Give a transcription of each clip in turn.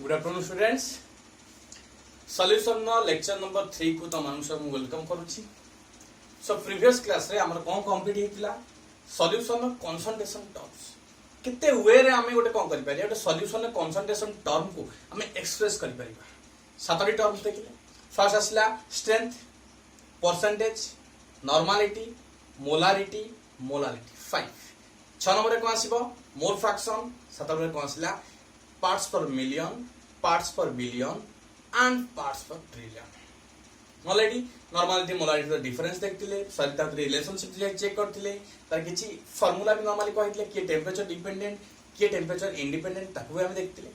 Good afternoon students solution नो lecture number 3 को तमाम सब वेलकम करूची। सो प्रीवियस क्लास रे हमर कोन कंप्लीट हेतिला सॉल्यूशन नो कंसंट्रेशन टर्म्स किते वे रे हमें गोटे कोन करि पारि गोटे सॉल्यूशन नो कंसंट्रेशन टर्म को हमें एक्सप्रेस करि परिबा। सातटी टर्म्स देखिले फर्स्ट आसला strength, percentage, normality, molarity, molarity 5। 6 number रे कोन आसीबो मोल फ्रैक्शन, 7 नंबर रे कोन आसीला parts per million, parts per billion and parts per trillion. Already normality molarity the difference देखथिले, सरिता रिलेशनशिप चेक करथिले, तार किछि फार्मूला भी नॉर्मली कहितले कि टेंपरेचर डिपेंडेंट कि टेंपरेचर इंडिपेंडेंट ताकू हम देखथिले।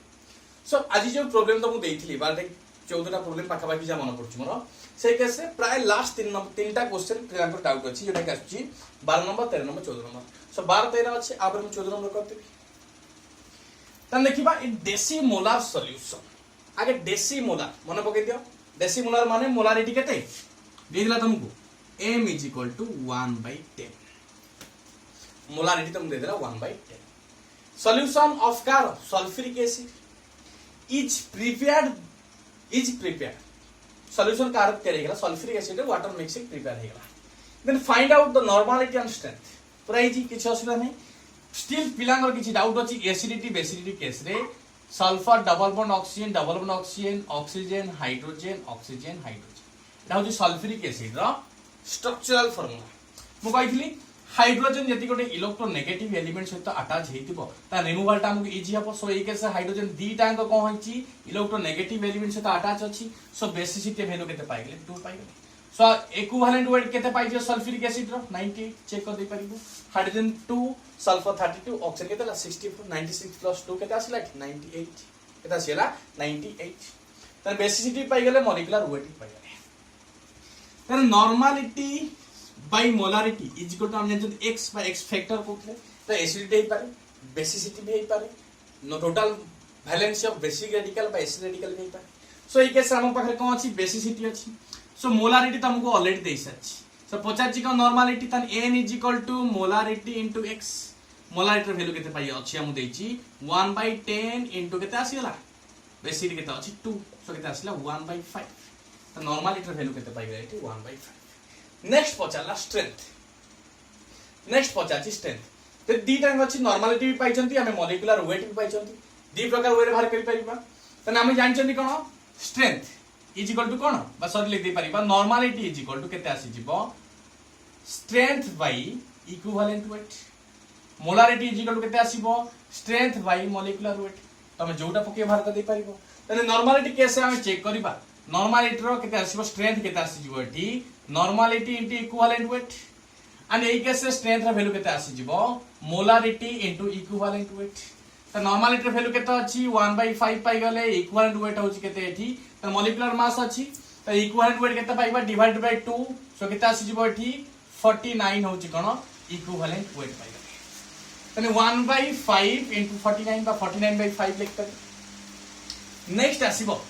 सो आज जो प्रॉब्लम तो मु देइथिली 14टा प्रॉब्लम पाखा पाखी जा मन पड़छ मोर से केस रे प्राय लास्ट 3टा क्वेश्चन क्लियर डाउट अछि जेटा कि आछि 12 नंबर 13 नंबर 14 नंबर। सो 12 13 अछि आबर मु 14 नंबर करथिबी। तन देखिबा इ डेसी मोलार सॉल्यूशन। आगे डेसी मोलार मन पके दियो। डेसी मोलार माने मोलारिटी केते देदिला तुमको m = 1/10। मोलारिटी तुम देदिला 1/10। सॉल्यूशन ऑफ कार sulphuric acid is prepared solution कार करेगा sulphuric acid water mixing prepare हेगला। Then find out the normality and strength. पूरा इजी किछ असुविधा नै। स्टिल पिलांगर किछि डाउट अछि एसिडिटी बेसिडिटी केस रे sulphur double bond oxygen oxygen hydrogen oxygen hydrogen एटा होछि सल्फ्यूरिक एसिड रो स्ट्रक्चरल फार्मूला। मु कहितली हाइड्रोजन जति गोटे इलेक्ट्रोनेगेटिव एलिमेंट सहित अटैच हेतिबो ता रिमूवल टा हमकु इजी हबो। सो ए केस हाइड्रोजन दीटा अंक कोन होइछि इलेक्ट्रोनेगेटिव एलिमेंट सहित अटैच अछि। सो बेसिसिटी वैल्यू केते पाइले 2 पाइले। सो इक्विवेलेंट वेट केते पाइजे सल्फ्यूरिक एसिड रो 98 चेक कर दे परिबो। हाइड्रोजन 2 सल्फर 32 ऑक्सीजन केतेला 64 96 प्लस 2 केते आसिला 98 केते आसिला 98। त बेसिसिटी पाइ गेले मॉलिक्यूलर वेट पाइ गेले। त normality by molarity is equal to हम जानते x बाय x फैक्टर कोथले त एसिडिटी हे पारे बेसिसिटी भी हे पारे no total valency of basic radical by acid radical भी हे पारे। सो ए केस हम पाखरे कोन अछि बेसिसिटी अछि। सो मोलारिटी त हमको ऑलरेडी देइस अछि। सो पचाची का नॉर्मलिटी तन n = molarity into x। Molarity value केते पाइ अछि हम देइछि 1/10 इनटू केते आसीला बेसिसिटी केते अछि 2। सो केते आसीला 1/5। त नॉर्मलिटी वैल्यू केते पाइ गेलै 1/5। नेक्स्ट पचाला स्ट्रेंथ। नेक्स्ट पचाची स्ट्रेंथ ते दीटा अछि नॉर्मलिटी भी पाइचंती हमें मॉलिक्यूलर वेट भी पाइचंती दी प्रकार वे रे बाहर करि परिबा। तने हम जानचंती कोन स्ट्रेंथ इज इक्वल टू कोन बा सॉरी लिख दे परिबा नॉर्मलिटी इज इक्वल टू केते आसी जिवो strength by equivalent weight. Molarity is equal to केते आसीबो स्ट्रेंथ बाय मॉलिक्यूलर वेट। तमे जोटा पके बाहर कर दे परिबो। तने नॉर्मलिटी केसे हम चेक करिबा नॉर्मलिटी रो केते आसीबो स्ट्रेंथ केते आसी जिवो एठी normality into equivalent wait and A case strength रा वैल्यू केते आसी जिवो मोलारिटी इनटू इक्विवेलेंट वेट। त नॉर्मलिटी रा वैल्यू केते अछि 1/5 पाइ गले इक्विवेलेंट वेट होछि केते एठी त मॉलिक्यूलर मास अछि त इक्विवेलेंट वेट केते पाइबा डिवाइड बाय 2। सो केते आसी जिवो एठी 49 होछि कोन इक्विवेलेंट वेट पाइ गले। तने 1/5 इनटू 49 बा 49/5 लिख कर। नेक्स्ट आसीबो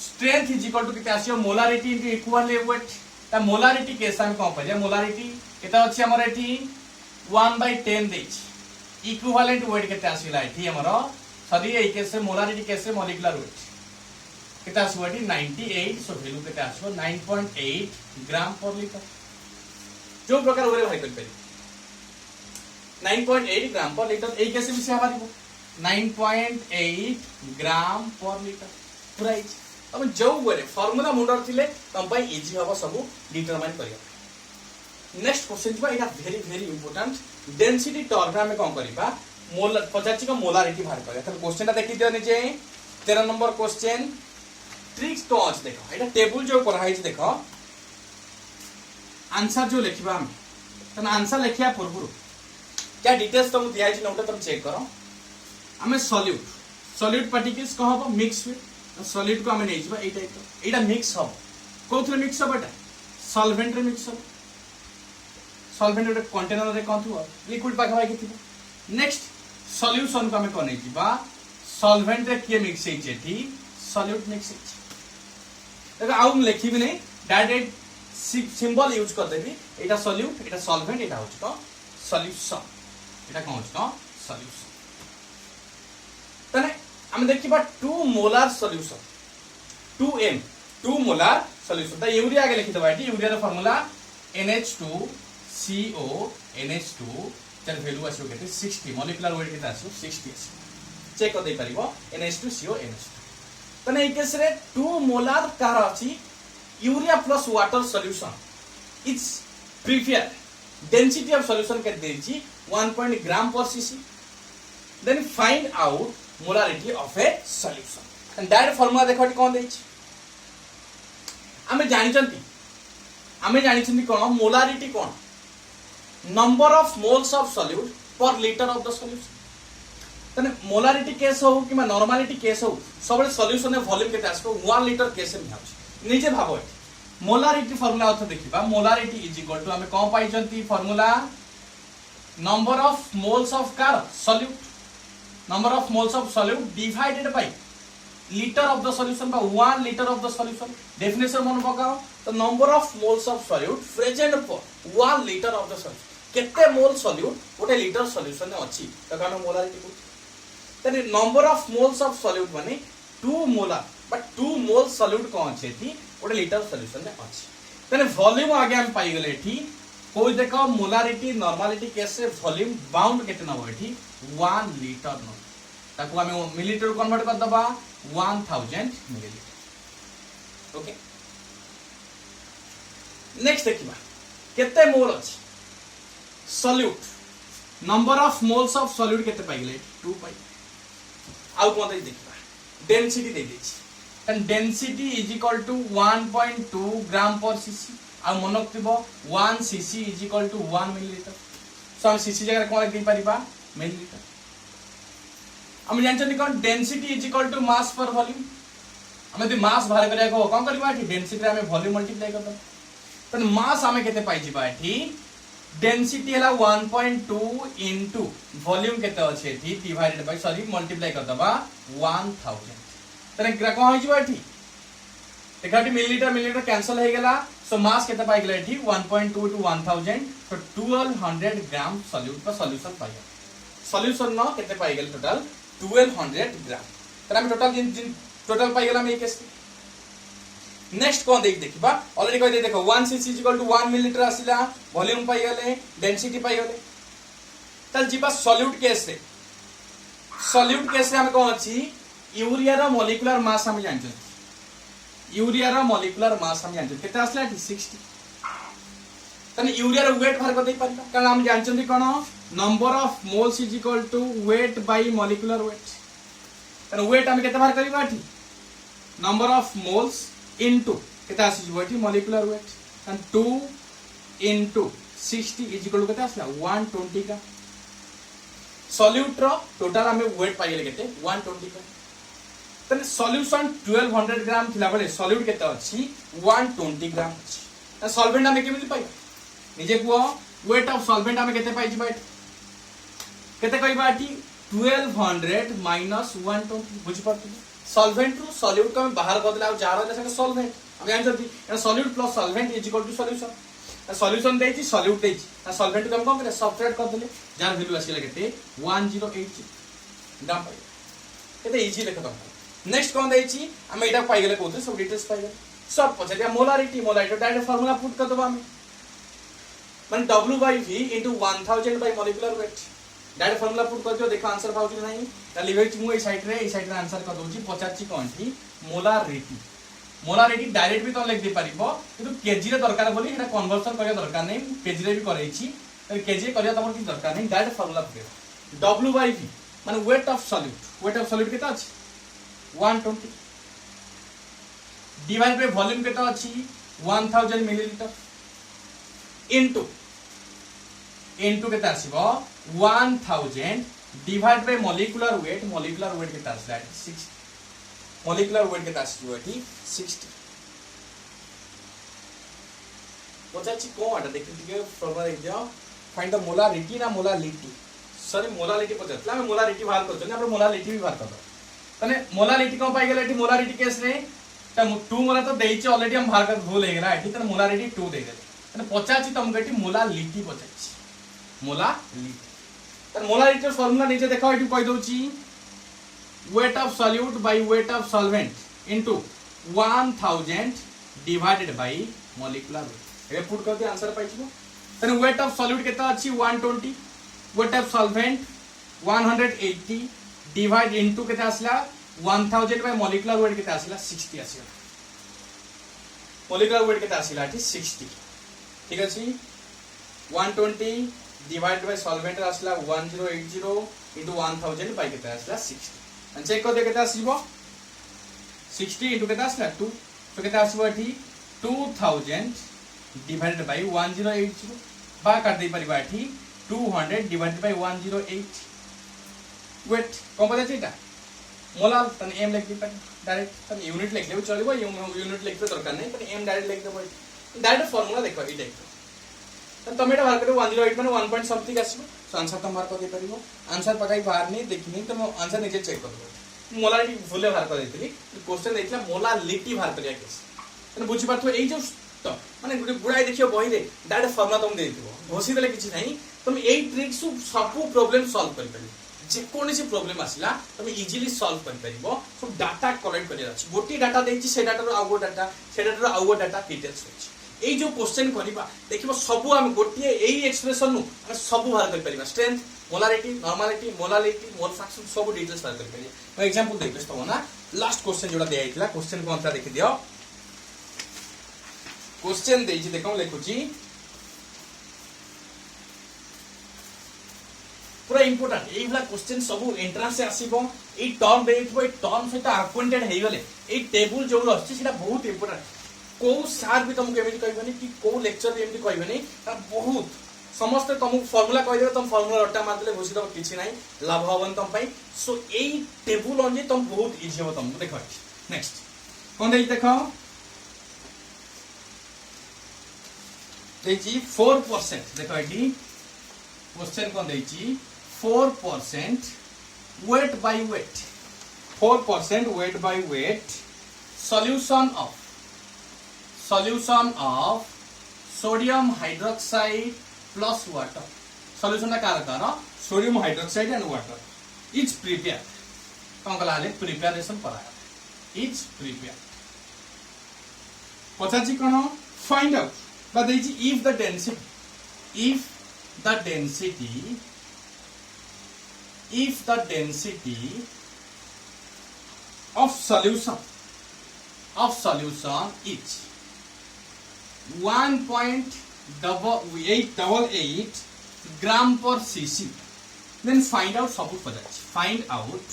स्ट्रेंथ इज इक्वल टू केते आसीबो मोलारिटी इनटू इक्विवेलेंट वेट। ता मोलारिटी केस हम कोन पजे मोलारिटी केते अछि हमर एठी 1/10 देछि इक्विवेलेंट वेट केते आसीला एठी हमर सॉरी ए case molarity case molecular weight केते आसीबो एठी 98। सो वैल्यू केते आसीबो 9.8 ग्राम पर लीटर। जो प्रकार ओरे भाई कर परि 9.8 ग्राम पर लीटर ए केस भी से हमारी 9.8 ग्राम पर लीटर पूरा इज अब जो वे फार्मूला मुंडर थिले तम पई इजी हबो सब डिटरमाइन करिया। नेक्स्ट क्वेश्चन थिबा एटा very very important density term में कोन करिबा मोल 50 का मोलारिटी बाहर करिया। त क्वेश्चनटा देखि दियो निजे 13 नंबर क्वेश्चन ट्रिक्स तो आज देखो एटा टेबल जो पढ़ाई छ देखो आंसर जो लिखिबा हम तन आंसर लिखिया पूर्व क्या डिटेल्स तुम दिया छ नोट तुम चेक करो। हमें सॉल्यूट पार्टिकल्स कहबो मिक्स विथ सॉलिड को हमें नहीं जबा ए टाइप एटा मिक्स हो कोथले मिक्स हो बेटा सॉल्वेंट रे मिक्स हो सॉल्वेंट रे कंटेनर रे कोन थु लिक्विड पाखा भाई किथिबो। नेक्स्ट सॉल्यूशन को हमें कोन नहीं जबा सॉल्वेंट रे के मिक्स हे जेठी सॉल्यूट मिक्स हे देखो आउ लिखि भी नहीं डायरेक्ट सिंबल यूज कर देबी एटा सॉल्यूट एटा सॉल्वेंट एटा होछ तो सॉल्यूशन एटा कोन होछ तो सॉल्यूशन। तने आम देखा 2 molar solution 2m 2 molar solution तो यूरिया आगे लिखिदबा एटी यूरिया रो फार्मूला NH2CO NH2 तर वैल्यू आसो केते 60 मॉलिक्यूलर वेट केते आसो 60 चेक कर दे परिबो NH2CO NH2 तने ए केस रे 2 मोलार कार अछि urea plus water solution it's prepare density of solution के देछि 1 gram per cc then find out molarity of a solution and that formula देखो कोन देछि आमे जानि छथि कोन मोलारिटी कोन number of moles of solute per litre of the solution तने मोलारिटी केस हो कि नॉर्मलिटी केस हो सब सॉल्यूशन में वॉल्यूम केते आसको 1 लीटर केस में आउछ नीचे भाबो मोलारिटी फार्मूला अर्थ देखिबा मोलारिटी इज इक्वल टू हमें कोन पाइ जंती formula number of moles of कार solute number of moles of solute divided by litre of the solution बा 1 litre of the solution definition मन पकाओ तो number of moles of solute present for 1 litre of the solution केते mole solute गोटे litre solution में अछि त कानो मोलारिटी को तने number of moles of solute माने 2 मोलार बट 2 मोल सॉल्यूट कोन छै थी गोटे लीटर सॉल्यूशन में अछि तने वॉल्यूम आगे हम पाई गेले एठी कोई देखो मोलारिटी नॉर्मलिटी केस से वॉल्यूम बाउंड केते न होइठी 1 लीटर न ताको हम मिलीलीटर कन्वर्ट कर दबा 1000 मिलीलीटर ओके नेक्स्ट देखिबा केते मोल अछि solute number of moles of solute केते पाई गेले 2 पाई आउ कोन दे देखिबा डेंसिटी दे देछि and density is equal to 1.2 gram per cc आ मनक थिबो 1 cc is equal to 1 millilitre so हम सीसी जगह कोन लिख परिबा मिलीलीटर हम जानछन कोन density is equal to mass per volume हम यदि मास बाहर करिया को कोन करबा एठी डेंसिटी रे हम वॉल्यूम मल्टीप्लाई करबा तन मास हमें केते पाइ जिबा एठी डेंसिटी हला 1.2 इनटू वॉल्यूम केते अछि एठी डिवाइडेड बाय सॉरी मल्टीप्लाई कर दबा 1000 तने ग्रा को होई जिबा एठी एकाटी मिलीलीटर कैंसिल हो गेला सो मास केते पाइ गेला एठी 1.2 टू 1000 तो 1200 ग्राम सॉल्यूट का सॉल्यूशन पाइ सॉल्यूशन न केते पाइ गेल टोटल 1200 ग्राम तर हम टोटल पाइ गेला में केस नेक्स्ट कोन देखिबा ऑलरेडी कहि दे देखो 1 cc 1 मिलीलीटर आसिला वॉल्यूम पाइ गेले डेंसिटी पाइ गेले तल जिबा सॉल्यूट केस से हम कोन अछि यूरिया रो मॉलिक्यूलर मास हम जानछन यूरिया रो मॉलिक्यूलर मास हम जानछन केते आसला 60 तने यूरिया रो वेट बाहर कर दे पारिबा कारण हम जानछन कोन number of moles is equal to weight by molecular weight तने वेट हम केते बाहर करिबा एठी नंबर ऑफ मोल्स इनटू केते आसी जिवो एठी molecular weight and 2 into 60 is equal to केते आसला 120 का सॉल्यूट रो टोटल हमें वेट पाइ गेले केते 120 का तने सॉल्यूशन 1200 ग्राम थिला बले सॉल्यूट केते अछि 120 ग्राम अछि सॉल्वेंट हमें केमिति पाइ निजे को वेट ऑफ सॉल्वेंट हमें केते पाइ जिबा केते कहिबा एठी 1200 माइनस 120 बुझि पड़तु सॉल्वेंट रो सॉल्यूट को हम बाहर कर देला जा रहले से सॉल्वेंट हम जान जल्दी solute plus solvent is equal to solution solution देछि सॉल्यूट देछि सॉल्वेंट को हम कोन करे सबट्रैक्ट कर देले जार वैल्यू आसी केते 1080 ग्राम पाइ केते इजी लेख दम नेक्स्ट कोन देछि हम एटा पाइ गेले कोते सब डिटेल्स पाइ गेले सब पछिया मोलारिटी डायरेक्ट फार्मूला पुट कर दबा हम माने W/V * 1000 bye molecular wait direct formula put कर दियो देखो आंसर पाउछ कि नहीं त लिवेच मु ए साइड रे आंसर कर दोछि 50 कोनठी मोलारिटी डायरेक्ट भी तो लिख दे परिबो किंतु केजी रे दरकार बोली एटा कन्वर्जन करिया दरकार नहीं केजी रे भी करैछि त केजी करिया तमर की दरकार नहीं डायरेक्ट फार्मूला पुट W/V माने वेट ऑफ सॉल्यूट केता अछि 120 डिवाइड बाय वॉल्यूम केता अछि 1000 मिलीलीटर इनटू केता आसीबो 1000 डिवाइड बाय मॉलिक्यूलर वेट केता आसी 60 मॉलिक्यूलर वेट केता आसी एठी 60 पचाची को आटा देखि दिके फॉर्मूला लिख दियो फाइंड द मोलारिटी ना मोलालिटी सॉरी मोलालिटी पचतला हम मोलारिटी बाहर करछन आपण मोलालिटी भी बाहर कर तने मोलालिटी को पाइ गेला एठी मोलारिटी केस रे त 2 मोला तो देइछ ऑलरेडी हम बाहर कर भूल हे गेला एठी तने मोलारिटी 2 दे देले तने पचाची तम गटी मोलालिटी पचाची मोलालिटी तने मोलालिटी फार्मूला नीचे देखो एठी कहि दोची weight of solute by weight of solvent into 1000 divided by molecular weight A put करते आंसर पाइ छिबो तने weight of solute केता अछि 120 weight of solvent 180 divide into केता आसला 1000 by molecular weight केता आसला 60 आसला molecular weight केता आसला अछि 60 ठीक अछि 120 divided by solvent आसला 1080 into 1000 by केता आसला 60 and चेक कर दे केता आसीबो 60 into केता आसला 2 तो केता आसीबो एठी 2000 divided by 1080 बा कर दे परिबा एठी 200 divided by 108 वेट कौन पता चीटा मोलार तने एम लिख दे डायरेक्ट तने यूनिट लिख ले चलिबो यूनिट लिखते दरकार नहीं तने एम डायरेक्ट लिख देबो डायरेक्ट फार्मूला देखो ई देखो तने टमेटो बाहर करे 108 माने 1 पॉइंट समथिंग आसीबो सो आंसर तुम बाहर कर दे परिबो आंसर पकाई बाहर नहीं देखिनी तो आंसर नीचे चेक कर दो मोलारिटी भूले बाहर कर देतली क्वेश्चन देखला मोलारिटी बाहर करिया केस तने बुझी पाथो एई जो तो माने गुडे गुडाई देखियो बही रे डायरेक्ट फार्मूला तुम दे दिबो घोसी देले किछि नाही तुम एई ट्रिक सब प्रॉब्लम सॉल्व कर परिबो जे कोनसी प्रॉब्लम आसला तुम इजीली सॉल्व कर परिबो सब डाटा कलेक्ट करिया अछि गोटी डाटा देछि से डाटा रो आगो डाटा से डाटा रो आगो डाटा डिटेल्स होछि एई जो क्वेश्चन करिबा देखिबो सब हम गोटी एई एक्सप्रेशन नु हम सब बाहर कर परिबा strength molarity normality molality mole fraction सब डिटेल्स बाहर कर परिबा फॉर एग्जांपल देखबे तो ना लास्ट क्वेश्चन जोडा दे आइतला क्वेश्चन कोनटा देखि दियो क्वेश्चन देछि देखो लिखुची पूरा इंपोर्टेंट एई वाला क्वेश्चन सब एंट्रेंस से आसीबो एई टर्म देखबो एई टर्म सहित अक्वेंटेड हेइ गले एई टेबल जो अछि सेटा बहुत इंपोर्टेंट को सार भी तुमको एमिति कहबनी कि को लेक्चर भी एमिति कहबनी बहुत समस्त तुमको फार्मूला कह देबे तुम फार्मूला रट्टा मार देले घोषित किछि नाही लाभ हवन तुम पई सो एई टेबल ऑन जे तुम बहुत इजी हो तुम देखो नेक्स्ट कोन देइ देखो देछि 4% देखो एटी क्वेश्चन कोन देछि 4% weight by weight 4% weight by weight solution of sodium hydroxide plus water solution का car sodium hydroxide and water is prepared कौन कला ले preparation कराया is prepared पचाची cone find out but if the density of solution is 1.888 gram per cc then find out सब पचाची find out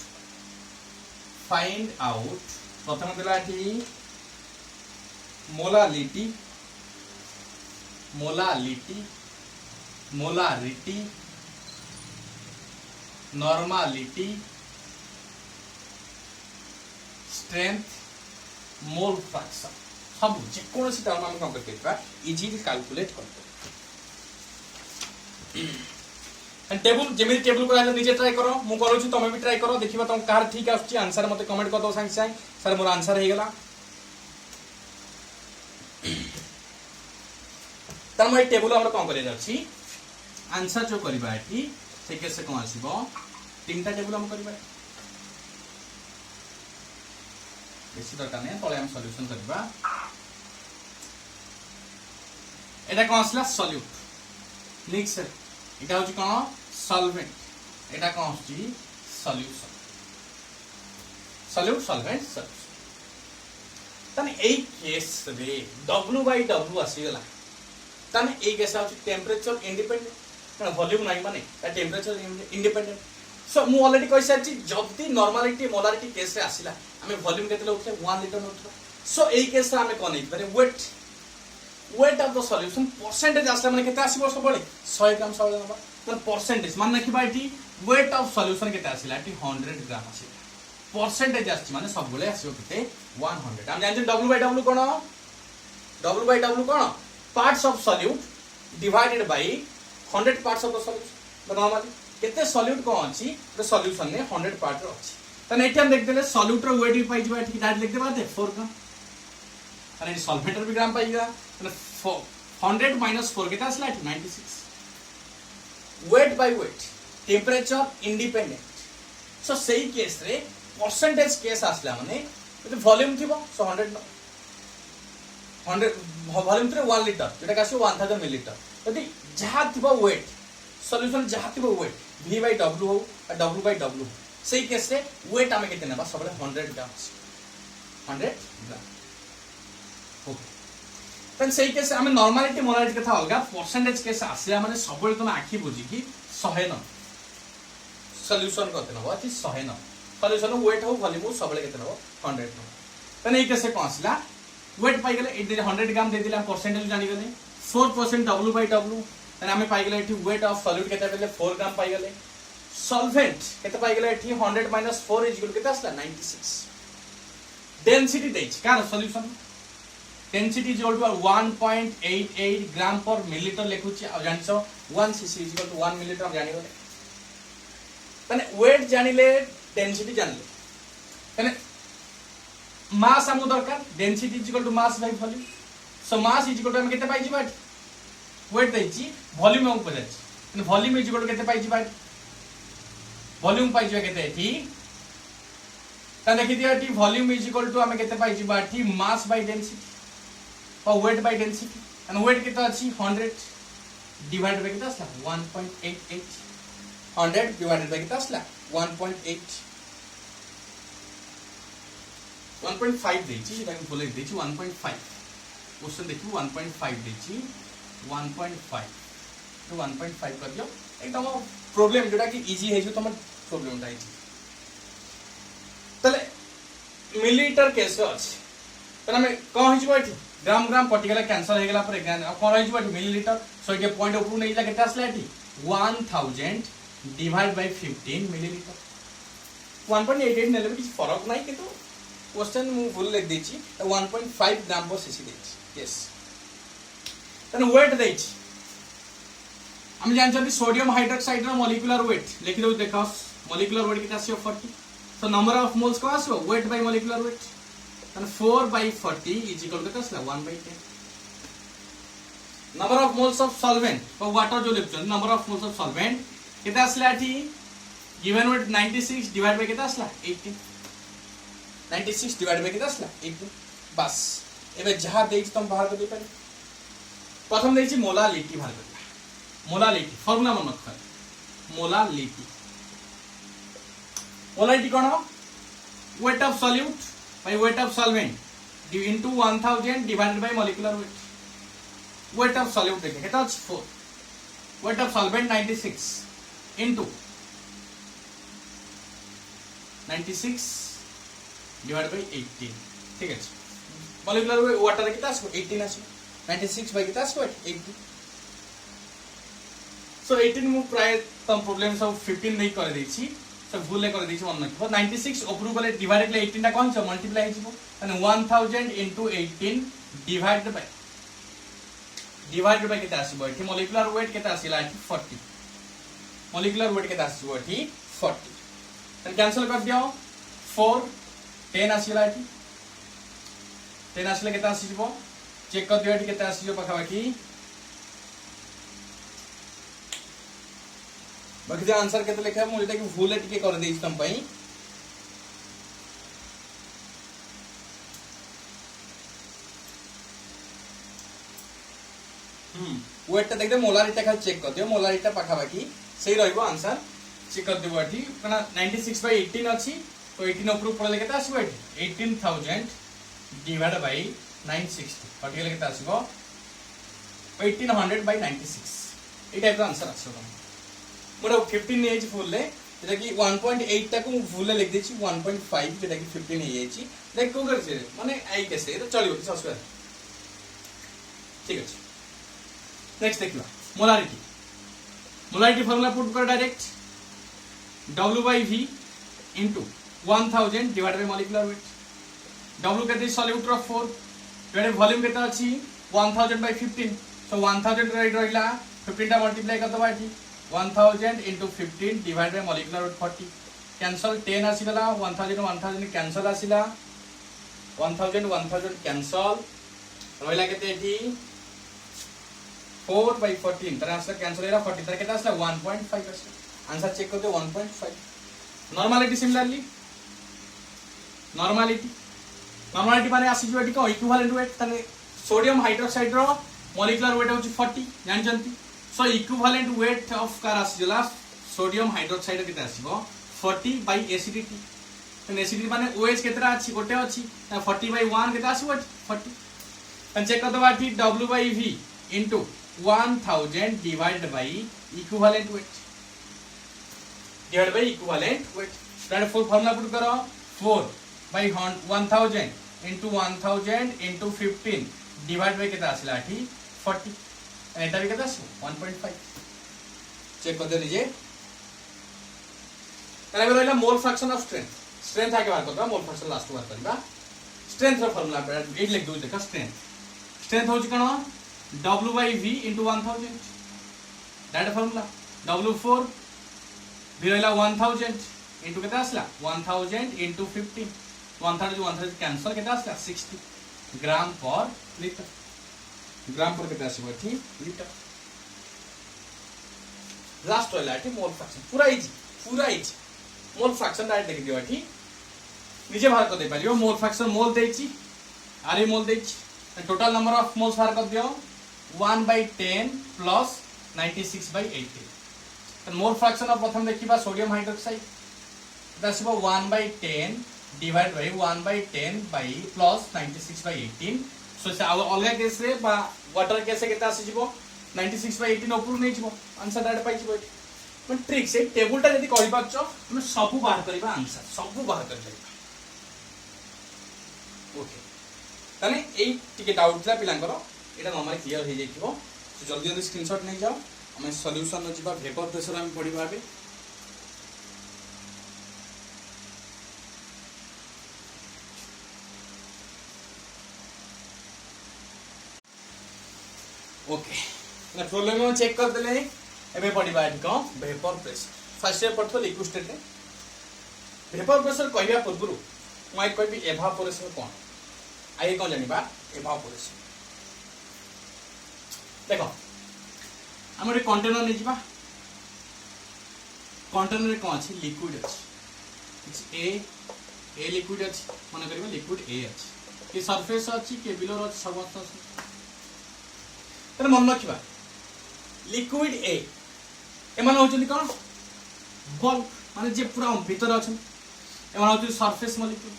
प्रथम देला एठी molarity normality strength mole fraction सब जे कोनसी टर्म हम कम करके इजीली कैलकुलेट करते एंड टेबल जेमिति टेबल को नीचे ट्राई करो मु करू छी तमे भी ट्राई करो देखिबा तुम कार ठीक आछी आंसर मते कमेंट कर दो संग संग सर मोर आंसर हे गेला तर मैं टेबल हमर कोन करे जाछि आंसर जो करबा एठी से कैसे कोन आसीबो तीनटा टेबल हम करबा बेसी दरकार नै तळे हम सॉल्यूशन करबा एटा कोन आसला सॉल्यूट नेक्स्ट एटा होची कोन सॉल्वेंट एटा कोन होची सॉल्यूशन सॉल्यूट सॉल्वेंट सॉल्यूशन तने एई केस रे W/W आसी गेला तने एई केस होची टेंपरेचर इंडिपेंडेंट वॉल्यूम नाही माने टेंपरेचर इंडिपेंडेंट सो मु ऑलरेडी कहि साची जदी नॉर्मलिटी मोलारिटी केस रे आसीला हमें वॉल्यूम केते उठले 1 लीटर उठले सो एई केस रे हमें कोन नै पारे weight of the solution percentage आसला माने केते आसीबो सबले 100 ग्राम सबले नबा तो परसेंटेज मान रखिबा एटी weight of solution केते आसीला एटी 100 ग्राम आसीला परसेंटेज आसी माने सबले आसीबो केते 100 हम जानते W/W cone W/W cone parts of solute divided by 100 parts of the solution बताओ माने केते solute कोन अछि तो सॉल्यूशन ने 100 पार्ट रो अछि तने एठी हम देख देले solute रो weight भी पाइ जबा एठी डायरेक्ट लिख देबा दे 4 ग्राम अरे सॉल्वेंट भी ग्राम पाइगा तने 100 - 4 केता आसला 96 weight by weight temperature independent सो सही केस रे परसेंटेज केस आसला माने जदि वॉल्यूम थिबो सो 100 वॉल्यूम थ्रे 1 लिटर जेटा का 1000 मिलीलीटर यदि जहाँ थिबो वेट सॉल्यूशन जहाँ थिबो वेट v by w हो w by w सही केस रे वेट आमे केते नेबा सबले 100 ग्राम 100 ग्राम ओके तन सही केस आमे नॉर्मलिटी मोलालिटी कथा अलगा परसेंटेज केस आसिया माने सबले तुम आखि बुझी कि 100 न सॉल्यूशन कते नबो अति 100 न सॉल्यूशन वेट हो वॉल्यूम हो सबले केते नबो 100 न तन एई केस कोन आसिला वेट पाई गेले 100 ग्राम दे दिला परसेंटेज जानि गेले 4% w by w तने आमे पाई गेले एठी वेट ऑफ सॉल्यूट केते बेले 4 ग्राम पाई गेले सॉल्वेंट केते पाई गेले एठी 100 - 4 = केते आसला 96 डेंसिटी देछ कार solution density is equal to 1.88 gram per millilitre लिखुची आ जानछो 1 cc = 1 मिलीलीटर जानि गले तने वेट जानिले डेंसिटी जानिले तने मास हमु दरकार density is equal to mass by volume so mass is equal to हम केते पाई जिबा वेट देछि वॉल्यूम हम पजाछि तने वॉल्यूम इज इक्वल टू केते पाई जिबा वॉल्यूम पाई जिबा केते एठी तने देखि दिया एठी वॉल्यूम इज इक्वल टू हम केते पाई जिबा एठी मास बाय डेंसिटी और weight by density and weight केते अछि 100 डिवाइड बाय केते असला 1.88 100 डिवाइडेड बाय केते असला 1.8 1.5 देछि जेटा हम बोले देछि 1.5 क्वेश्चन देखियो 1.5 देछि 1.5 तो 1.5 कर दियो एकदम प्रॉब्लम जोटा कि इजी है जो तुम प्रॉब्लम ता इजी तले मिलीलीटर केस अछि तने में कोन होई जबो एठी ग्राम ग्राम पर्टिकुलर कैंसिल हो गेला पर कोन होई जबो एठी मिलीलीटर सो के पॉइंट ऊपर नै ला केते आसला एठी 1000 डिवाइड बाय 15 मिलीलीटर 1.88 नेले किछ फरक नै किंतु क्वेश्चन मु भूल लिख देछि 1.5 ग्राम पर सीसी देछि यस तने वेट देछि हम जानछथि सोडियम हाइड्रोक्साइड रो मॉलिक्यूलर वेट लिखि दउ देखो मॉलिक्यूलर वेट किता आसी 40 सो नंबर ऑफ मोल्स को आसो वेट बाय मॉलिक्यूलर वेट तने 4/40 = किता आसला 1/10 number of moles of solvent for water जो लिखछन number of moles of solvent किता आसला एठी गिवन वेट 96 डिवाइड बाय किता आसला 18 96 डिवाइड बाय किता आसला 18 बस एबे जहां देख तुम बाहर कर दे पारे प्रथम देछि मोलालिटी बाहर कर मोलालिटी फार्मूला मन मत कर molality molality cone weight of solute by weight of solvent into 1000 divided bye molecular wait weight of solute देखे केता 4 weight of solvent 96 into 96 divide by 18 ठीक है मॉलिक्यूलर वेट वाटर किता आसो 18 आसो 96 बाय किता आसो 18 सो 18 मु प्राय तम प्रॉब्लम सब 15 नहीं कर देछि सब भूले कर देछि मन नखिबो 96 अप्रूव करले डिवाइड करले 18 टा कोन छ मल्टीप्लाई हिजबो माने 1000 * 18 डिवाइडेड बाय केता आसीबो एठी मॉलिक्यूलर वेट केता आसीला एठी 40 मॉलिक्यूलर वेट केता आसीबो एठी 40 तन कैंसिल कर दियो 4 10 आसीला एठी 10 आसीले केता आसीबो चेक कर दियो एठी केता आसीबो पखा बाकी बाकी जो आंसर केते लिखा है मुझे कि भूल है टिके कर देछि तम पई वेट देख दे मोलारिटी खाली चेक कर दियो मोलारिटी पाखा बाकी सही रहइबो आंसर चेक कर देबो एठी कना 96/18 अछि तो 18 अप्रूव पड़ले केता आसीबो एठी 18000 डिवाइड बाय 960 पर्टिकुलर केता आसीबो 1800/96 ए टाइप रो आंसर आसीबो मोर 15 एज फुल ले जेटा कि 1.8 तक मु फुल लिख देछि 1.5 जेटा कि 15 हे जायछि देख को कर छे माने आई कैसे तो चलियो कि सस्पेंड ठीक अछि नेक्स्ट देखियो मोलारिटी फार्मूला पुट कर direct W/V into 1000 divided by molecular weight W केते सॉल्यूट ऑफ 4 जेडे वॉल्यूम केते अछि 1000/15 सो 1000 राइट रहिला 15 टा मल्टीप्लाई कर दबा एठी 1000 into 15 divided by molecular weight 40 cancel 10 आसीला 1000 कैंसल आसीला 1000 कैंसल रहिला केते एठी 4/14 तर आंसर कैंसल होला 40 तर केते आसला 1.5 आंसर चेक करते 1.5 नॉर्मलिटी सिमिलरली नॉर्मालिटी नॉर्मालिटी माने आसी जो एटी को इक्विवेलेंट वेट तने सोडियम हाइड्रोक्साइड रो मॉलिक्यूलर वेट होची 40 जानचंती सो इक्विवेलेंट वेट ऑफ कार आसी जला सोडियम हाइड्रोक्साइड केते आसीबो 40 बाय एसिडिटी तने एसिडिटी माने OH केतरा अछि गोटे अछि 40 बाय 1 केते आसीबो 40 तने चेक कर दबा कि W by V into 1000 divided by equivalent weight divided by equivalent weight that full formula put करो 4 by 1000 into 1000 into 15 divided by केता आसिला एठी 40 एटा भी केता आसो 1.5 चेक कर दे लीजिए तने रहला मोल फ्रैक्शन ऑफ स्ट्रेंथ आके बात करबा मोल फ्रैक्शन लास्ट बार करबा स्ट्रेंथ रो फार्मूला पे एट लिख दो देखा स्ट्रेंथ होची कनो W by V into 1000 that formula W4 भी रहला 1000 into केता आसला 1000 into 15 130 कैंसल केता आसला 60 ग्राम पर लीटर ग्राम पर केता आसीबो एठी लीटर लास्ट वाला एठी मोल फ्रैक्शन पूरा इजी मोल फ्रैक्शन डायरेक्ट देख दियो एठी नीचे बाहर कर दे पालियो मोल फ्रैक्शन मोल देछि आरे मोल देछि टोटल नंबर ऑफ मोल्स बाहर कर दियो 1/10 प्लस 96/18 त मोल फ्रैक्शन ऑफ प्रथम देखिबा सोडियम हाइड्रोक्साइड दसिबो 1/10 divide by 1/10 by plus 96/18 so से अलगा केस रे बा वाटर केस केता आसी जिवो 96/18 ऊपर नै जिवो आंसर डायरेक्ट पाइ जिवो मन ट्रिक से टेबल टा यदि कहि पाछो हम सब बाहर करबा आंसर सब बाहर कर जाइबा ओके तने एई टिके डाउट थला पिलांकर एटा नॉर्मली क्लियर हो जाइथिबो सो जल्दी जल्दी स्क्रीनशॉट नै जाओ हम सॉल्यूशन न जिबा वेपर प्रेशर हम पढिबा बे ओके ना प्रॉब्लम में चेक कर देले एबे पढिबा एटी को वेपर प्रेशर फर्स्ट स्टेप पढथो लिक्विड स्टेट रे वेपर प्रेशर कहबा पूर्व मैं कहबी एवापोरेशन कोन आइ कोन जानिबा एवापोरेशन देखो हमरे कंटेनर नै जिबा कंटेनर रे कोन अछि लिक्विड अछि ए लिक्विड अछि माने करबा लिक्विड ए अछि के सरफेस अछि के बिलो अछि समस्त अछि तने मन रखिबा लिक्विड ए एमान होचली कोन बल्क माने जे पूरा भीतर अछन एमान होचली सरफेस मॉलिक्यूल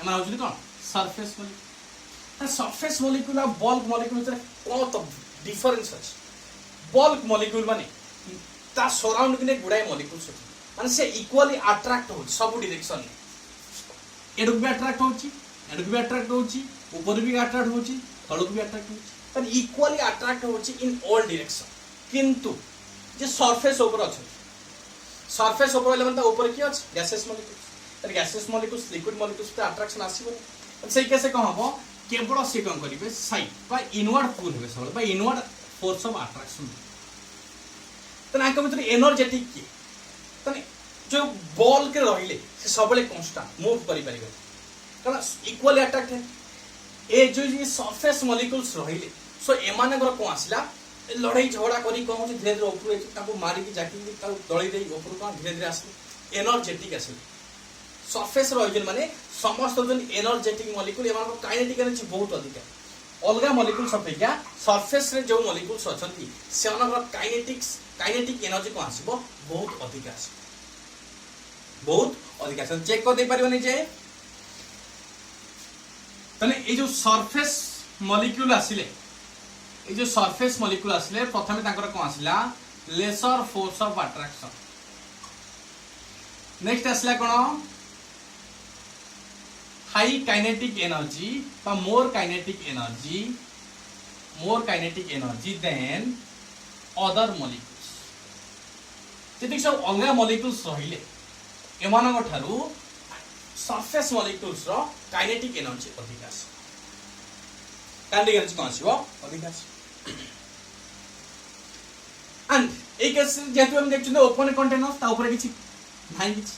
एमान होचली कोन सरफेस मॉलिक्यूल सरफेस मॉलिक्यूल आ बल्क मॉलिक्यूल में कोन तो डिफरेंस अछि बल्क मॉलिक्यूल माने ता सराउंड किने गुडाई मॉलिक्यूल्स अछि माने से इक्वली अट्रैक्ट हो सब डायरेक्शन में एडुक भी अट्रैक्ट होची एडुक भी अट्रैक्ट होची ऊपर भी अट्रैक्ट होची तळुक भी अट्रैक्ट होची पर इक्वली अट्रैक्ट होची इन ऑल डायरेक्शन किंतु जे सरफेस ऊपर अछि सरफेस ऊपर लेवल ता ऊपर की अछि गैसेस मॉलिक्यूल्स तर गैसेस मॉलिक्यूल्स लिक्विड मॉलिक्यूल्स पे अट्रैक्शन आसीबो सही कैसे कहबो केवल से कोन करिवे साइड बा इनवर्ड पुल हेबे सब बा इनवर्ड फोर्स ऑफ अट्रैक्शन तने आके भीतर एनर्जेटिक की तने जो बॉल के रहिले से सबले कांस्टेंट मूव करि परिबे कारण इक्वली अट्रैक्ट है ए जो ये सरफेस मॉलिक्यूल्स रहिले सो एमाने घर को आसिला लड़ाई झगड़ा करी कहू धीरे धीरे ऊपर ताको मारी की जाकी ताको दळी देई ऊपर को धीरे धीरे आसे एनर्जेटिक आसे सरफेस रहिजन माने समस्त जन एनर्जेटिक मॉलिक्यूल एमान को काइनेटिक एनर्जी बहुत अधिक है अलगा मॉलिक्यूल्स अपेक्षा सरफेस रे जो मॉलिक्यूल्स अछंती से अनगर काइनेटिक एनर्जी को आसीबो बहुत अधिक आसे बहुत अधिक आसे चेक कर दे परिबनी जे तने ए जो सरफेस मॉलिक्यूल आसिले ए जो सरफेस मॉलिक्यूल आसिले प्रथमे ताकर कोन आसिला lesser force of attraction next आसिला कोन हाई काइनेटिक एनर्जी बा more kinetic energy than other molecules जति सब अलगा मॉलिक्यूल्स रहिले एमानक ठारू सरफेस मॉलिक्यूल्स रो काइनेटिक एनर्जी अधिक आसे काइनेटिक एनर्जी कोन आसीबो अधिक आसे एंड एक केस जेतु हम देखछु ओपन कंटेनर ता ऊपर किछि नाही किछि